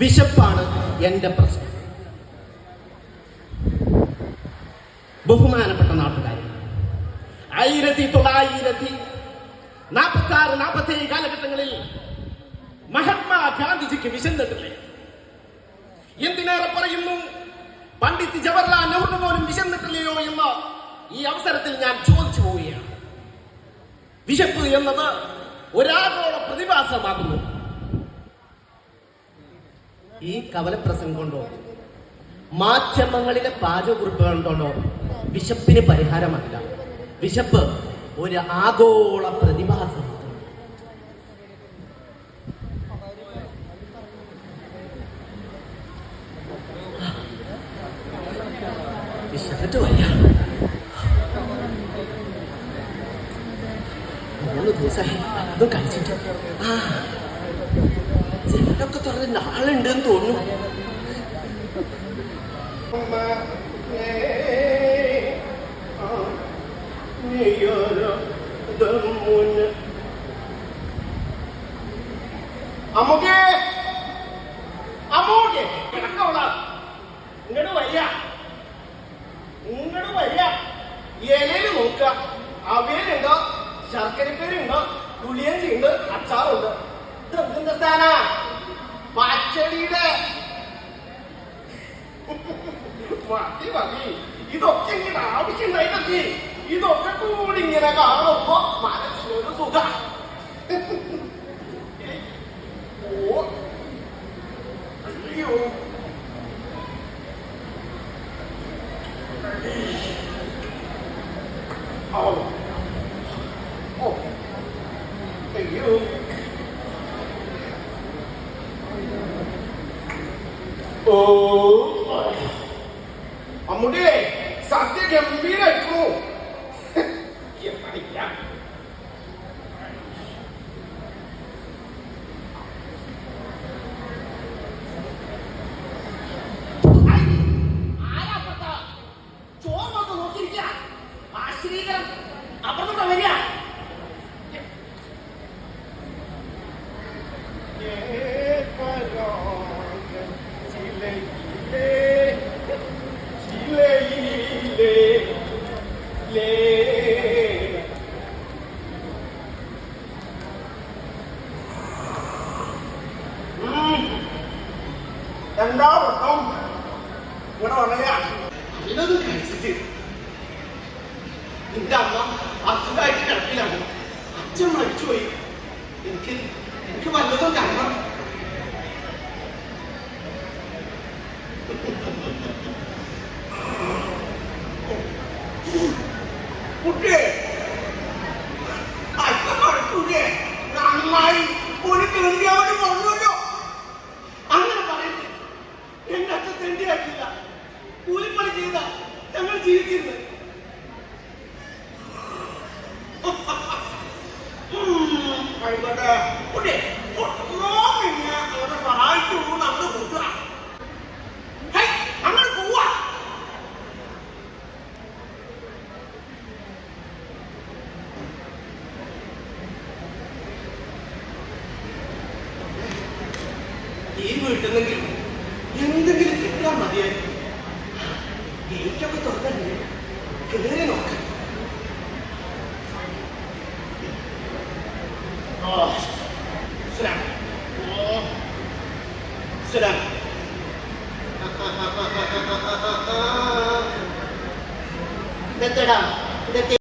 വിശപ്പാണ് എൻ്റെ പ്രശ്നം. ബഹുമാനപ്പെട്ട നാട്ടുകാരെ, 1946-47 കാലഘട്ടങ്ങളിൽ മഹാത്മാഗാന്ധിജിക്ക് വിശന്നിട്ടില്ലേ? എന്തിനേറെ പറയുന്നു, പണ്ഡിറ്റ് ജവഹർലാൽ നെഹ്റു പോലും വിശന്നിട്ടില്ലയോ എന്ന് ഈ അവസരത്തിൽ ഞാൻ ചോദിച്ചു പോവുകയാണ്. വിശപ്പ് എന്നത് ഒരാഗോള പ്രതിഭാസമാകുന്നു. ഈ കവലപ്രസംഗം കൊണ്ടോ മാധ്യമങ്ങളിലെ പാചകക്കുറിപ്പുകൾ കൊണ്ടോ വിശപ്പിന് പരിഹാരമല്ല. വിശപ്പ് ഒരു ആഗോള പ്രതിഭാസമാണ്. വിശന്നിട്ട് വയ്യ. 3 ദിവസമായി അതും കഴിച്ചിട്ട് ജനലൊക്കെ തുറന്ന് നാളുണ്ടെന്ന് തോന്നുന്നു. അമ്മൂക്കെ അമ്മൂക്കെ ഇങ്ങോട്ട് വരിക, ഇങ്ങോട്ട് വരിക. ഇലയിൽ നോക്കുക, അവയിലുണ്ടോ, ശർക്കരപ്പേരുണ്ടോ, പുളിയഞ്ചിയുണ്ട്, അച്ചാറുണ്ട്. ഇതെന്താ സ്ഥാന പച്ചടിയുടെ മതി മതി. ഇതൊക്കെ ഇങ്ങനെ ആവശ്യമുണ്ടായിട്ടൊക്കെ ഇതൊക്കെ കൂടി ഇങ്ങനെ കാണുമ്പോ മനസ്സിനൊരു സുഖം. ഓ അയ്യോ, ഓ അയ്യോ, ഓ അമ്മുടിയെ സദ്യ ഗംഭീരായിരുന്നു. ചോറൊക്കെ നോക്കിയിരിക്ക, ആശ്രീകരം അപ്പുറത്തോടെ വരിക. എന്താ വട്ടം ഇവിടെ വന്നയാ? ഇതൊന്നും കഴിച്ചിട്ട് നിന്റെ അമ്മ അസുഖമായിട്ട് കിടപ്പിലാണ്. അച്ഛൻ മരിച്ചുപോയി. എനിക്ക് വല്ലതും കാരണം. കുട്ടിയെ അച്ഛൻ മരിക്കൂലേ? നന്നായി ഒരു തെണ്ടിയാവന് പറഞ്ഞല്ലോ. അങ്ങനെ പറയുന്നത് എന്റെ അച്ഛൻ തെണ്ടിയാക്കില്ല. കൂലിപ്പണി ചെയ്ത ഞങ്ങൾ ജീവിച്ചിരുന്നത്. ആയിക്കോട്ടെ കുട്ടിയെ, അവരെ സഹായിച്ചു നമ്മൾ കൂട്ടുക. അങ്ങനെ പോവാ. ഈ വീട്ടിൽ എന്തെങ്കിലും കിട്ടാൻ മതിയായി. ഗേറ്റൊക്കെ തുറന്നില്ലേ, കയറി നോക്കാം. ഇതെത്തടാ, ഇതെത്തി.